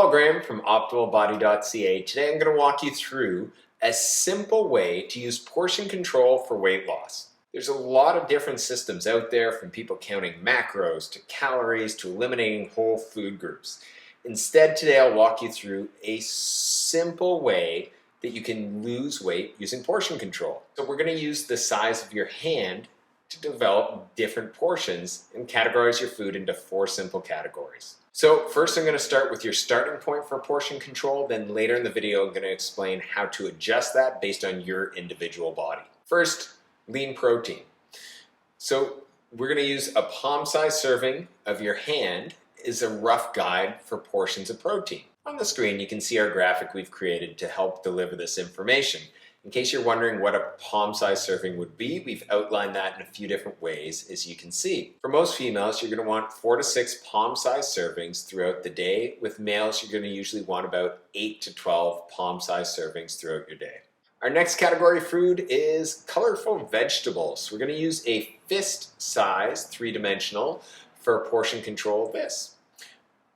Paul Graham from OptimalBody.ca. Today I'm going to walk you through a simple way to use portion control for weight loss. There's a lot of different systems out there, from people counting macros to calories to eliminating whole food groups. Instead, today I'll walk you through a simple way that you can lose weight using portion control. So we're going to use the size of your hand to develop different portions and categorize your food into 4 simple categories. So first I'm going to start with your starting point for portion control, then later in the video I'm going to explain how to adjust that based on your individual body. First, lean protein. So we're going to use a palm-sized serving of your hand is a rough guide for portions of protein. On the screen you can see our graphic we've created to help deliver this information. In case you're wondering what a palm-sized serving would be, we've outlined that in a few different ways, as you can see. For most females, you're going to want 4 to 6 palm-sized servings throughout the day. With males, you're going to usually want about 8 to 12 palm-sized servings throughout your day. Our next category of food is colorful vegetables. We're going to use a fist-sized 3-dimensional for portion control of this.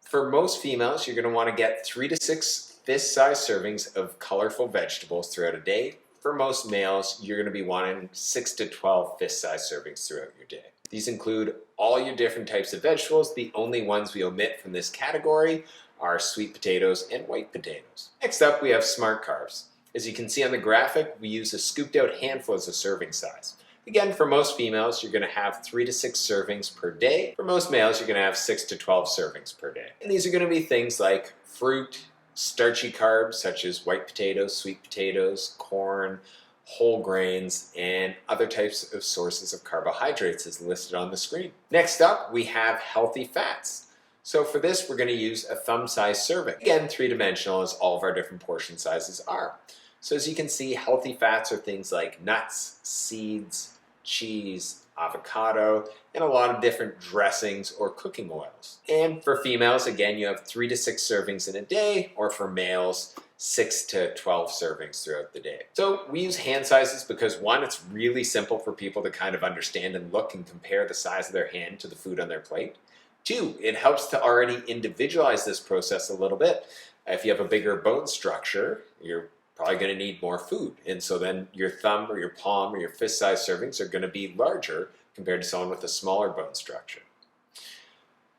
For most females, you're going to want to get 3 to 6 fist-sized servings of colorful vegetables throughout a day. For most males, you're going to be wanting 6 to 12 fist-sized servings throughout your day. These include all your different types of vegetables. The only ones we omit from this category are sweet potatoes and white potatoes. Next up, we have smart carbs. As you can see on the graphic, we use a scooped out handful as a serving size. Again, for most females, you're going to have 3 to 6 servings per day. For most males, you're going to have 6 to 12 servings per day. And these are going to be things like fruit, starchy carbs such as white potatoes, sweet potatoes, corn, whole grains, and other types of sources of carbohydrates as listed on the screen. Next up, we have healthy fats. So for this, we're going to use a thumb-sized serving. Again, 3-dimensional as all of our different portion sizes are. So as you can see, healthy fats are things like nuts, seeds, cheese, avocado, and a lot of different dressings or cooking oils. And for females, again, you have 3 to 6 servings in a day, or for males, 6 to 12 servings throughout the day. So we use hand sizes because 1, it's really simple for people to kind of understand and look and compare the size of their hand to the food on their plate. 2, it helps to already individualize this process a little bit. If you have a bigger bone structure, you're probably going to need more food, and so then your thumb or your palm or your fist-sized servings are going to be larger compared to someone with a smaller bone structure.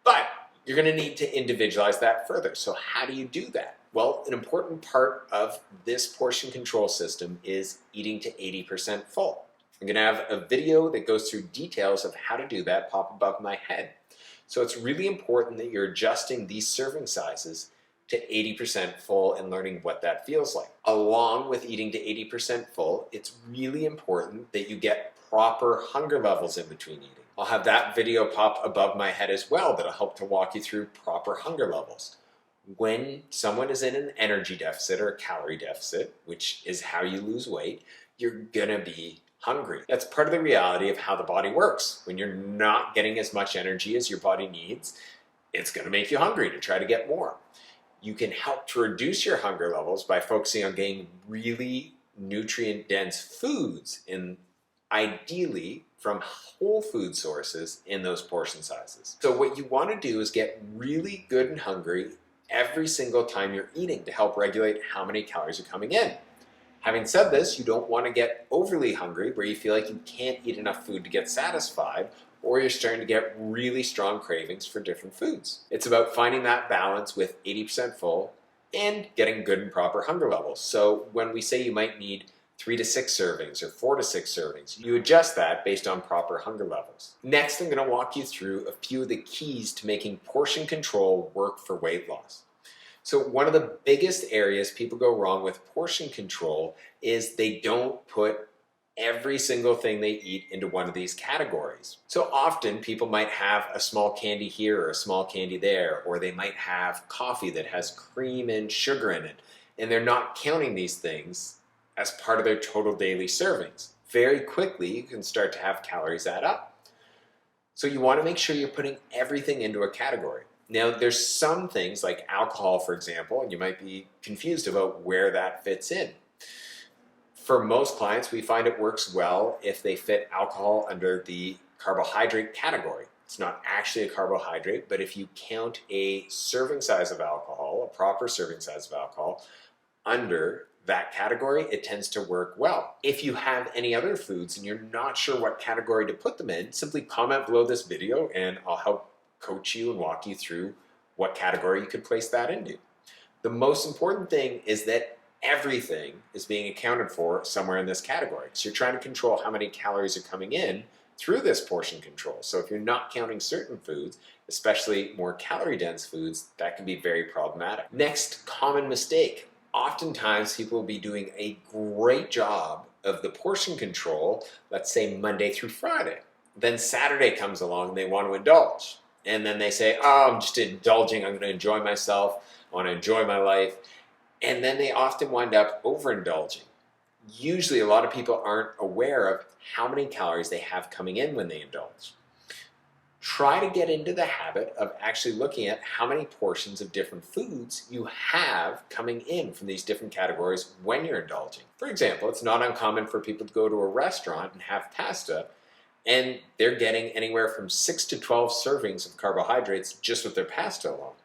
But you're going to need to individualize that further. So how do you do that? Well, an important part of this portion control system is eating to 80% full. I'm going to have a video that goes through details of how to do that pop above my head. So it's really important that you're adjusting these serving sizes to 80% full and learning what that feels like. Along with eating to 80% full, it's really important that you get proper hunger levels in between eating. I'll have that video pop above my head as well that'll help to walk you through proper hunger levels. When someone is in an energy deficit or a calorie deficit, which is how you lose weight, you're gonna be hungry. That's part of the reality of how the body works. When you're not getting as much energy as your body needs, it's gonna make you hungry to try to get more. You can help to reduce your hunger levels by focusing on getting really nutrient-dense foods, and ideally from whole food sources in those portion sizes. So what you want to do is get really good and hungry every single time you're eating to help regulate how many calories are coming in. Having said this, you don't want to get overly hungry where you feel like you can't eat enough food to get satisfied, or you're starting to get really strong cravings for different foods. It's about finding that balance with 80% full and getting good and proper hunger levels. So when we say you might need 3 to 6 servings or 4 to 6 servings, you adjust that based on proper hunger levels. Next, I'm going to walk you through a few of the keys to making portion control work for weight loss. So one of the biggest areas people go wrong with portion control is they don't put every single thing they eat into one of these categories. So often people might have a small candy here or a small candy there, or they might have coffee that has cream and sugar in it, and they're not counting these things as part of their total daily servings. Very quickly you can start to have calories add up. So you want to make sure you're putting everything into a category. Now there's some things like alcohol, for example, and you might be confused about where that fits in. For most clients, we find it works well if they fit alcohol under the carbohydrate category. It's not actually a carbohydrate, but if you count a serving size of alcohol, a proper serving size of alcohol, under that category, it tends to work well. If you have any other foods and you're not sure what category to put them in, simply comment below this video and I'll help coach you and walk you through what category you could place that into. The most important thing is that everything is being accounted for somewhere in this category. So you're trying to control how many calories are coming in through this portion control. So if you're not counting certain foods, especially more calorie dense foods, that can be very problematic. Next common mistake. Oftentimes people will be doing a great job of the portion control, let's say Monday through Friday. Then Saturday comes along and they want to indulge. And then they say, oh, I'm just indulging, I'm going to enjoy myself, I want to enjoy my life. And then they often wind up overindulging. Usually a lot of people aren't aware of how many calories they have coming in when they indulge. Try to get into the habit of actually looking at how many portions of different foods you have coming in from these different categories when you're indulging. For example, it's not uncommon for people to go to a restaurant and have pasta and they're getting anywhere from 6 to 12 servings of carbohydrates just with their pasta alone,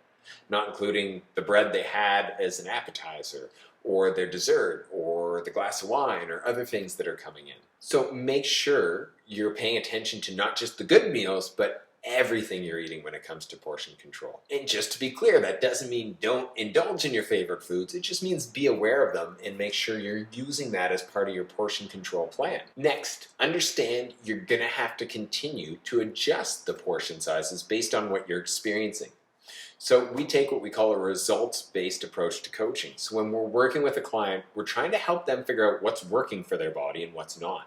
not including the bread they had as an appetizer or their dessert or the glass of wine or other things that are coming in. So make sure you're paying attention to not just the good meals, but everything you're eating when it comes to portion control. And just to be clear, that doesn't mean don't indulge in your favorite foods. It just means be aware of them and make sure you're using that as part of your portion control plan. Next, understand you're gonna have to continue to adjust the portion sizes based on what you're experiencing. So we take what we call a results-based approach to coaching. So when we're working with a client, we're trying to help them figure out what's working for their body and what's not.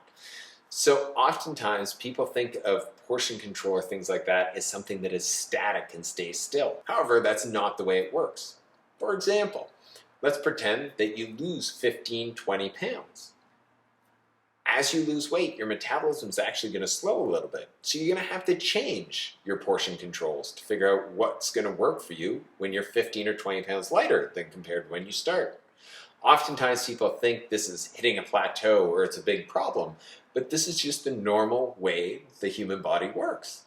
So oftentimes people think of portion control or things like that as something that is static and stays still. However, that's not the way it works. For example, let's pretend that you lose 15, 20 pounds. As you lose weight, your metabolism is actually going to slow a little bit. So you're going to have to change your portion controls to figure out what's going to work for you when you're 15 or 20 pounds lighter than compared to when you start. Oftentimes people think this is hitting a plateau or it's a big problem, but this is just the normal way the human body works.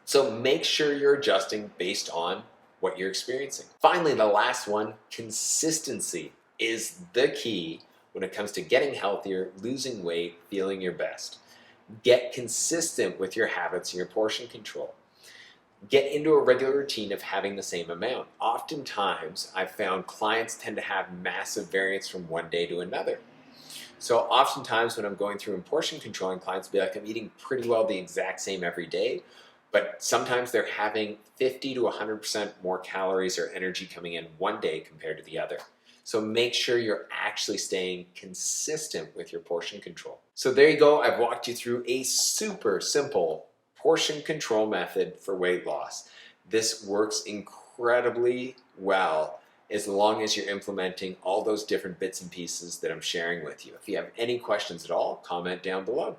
So make sure you're adjusting based on what you're experiencing. Finally, the last one, consistency is the key when it comes to getting healthier, losing weight, feeling your best. Get consistent with your habits and your portion control. Get into a regular routine of having the same amount. Oftentimes, I've found clients tend to have massive variance from one day to another. So oftentimes when I'm going through and portion controlling, clients will be like, I'm eating pretty well the exact same every day, but sometimes they're having 50 to 100% more calories or energy coming in one day compared to the other. So make sure you're actually staying consistent with your portion control. So there you go. I've walked you through a super simple portion control method for weight loss. This works incredibly well as long as you're implementing all those different bits and pieces that I'm sharing with you. If you have any questions at all, comment down below.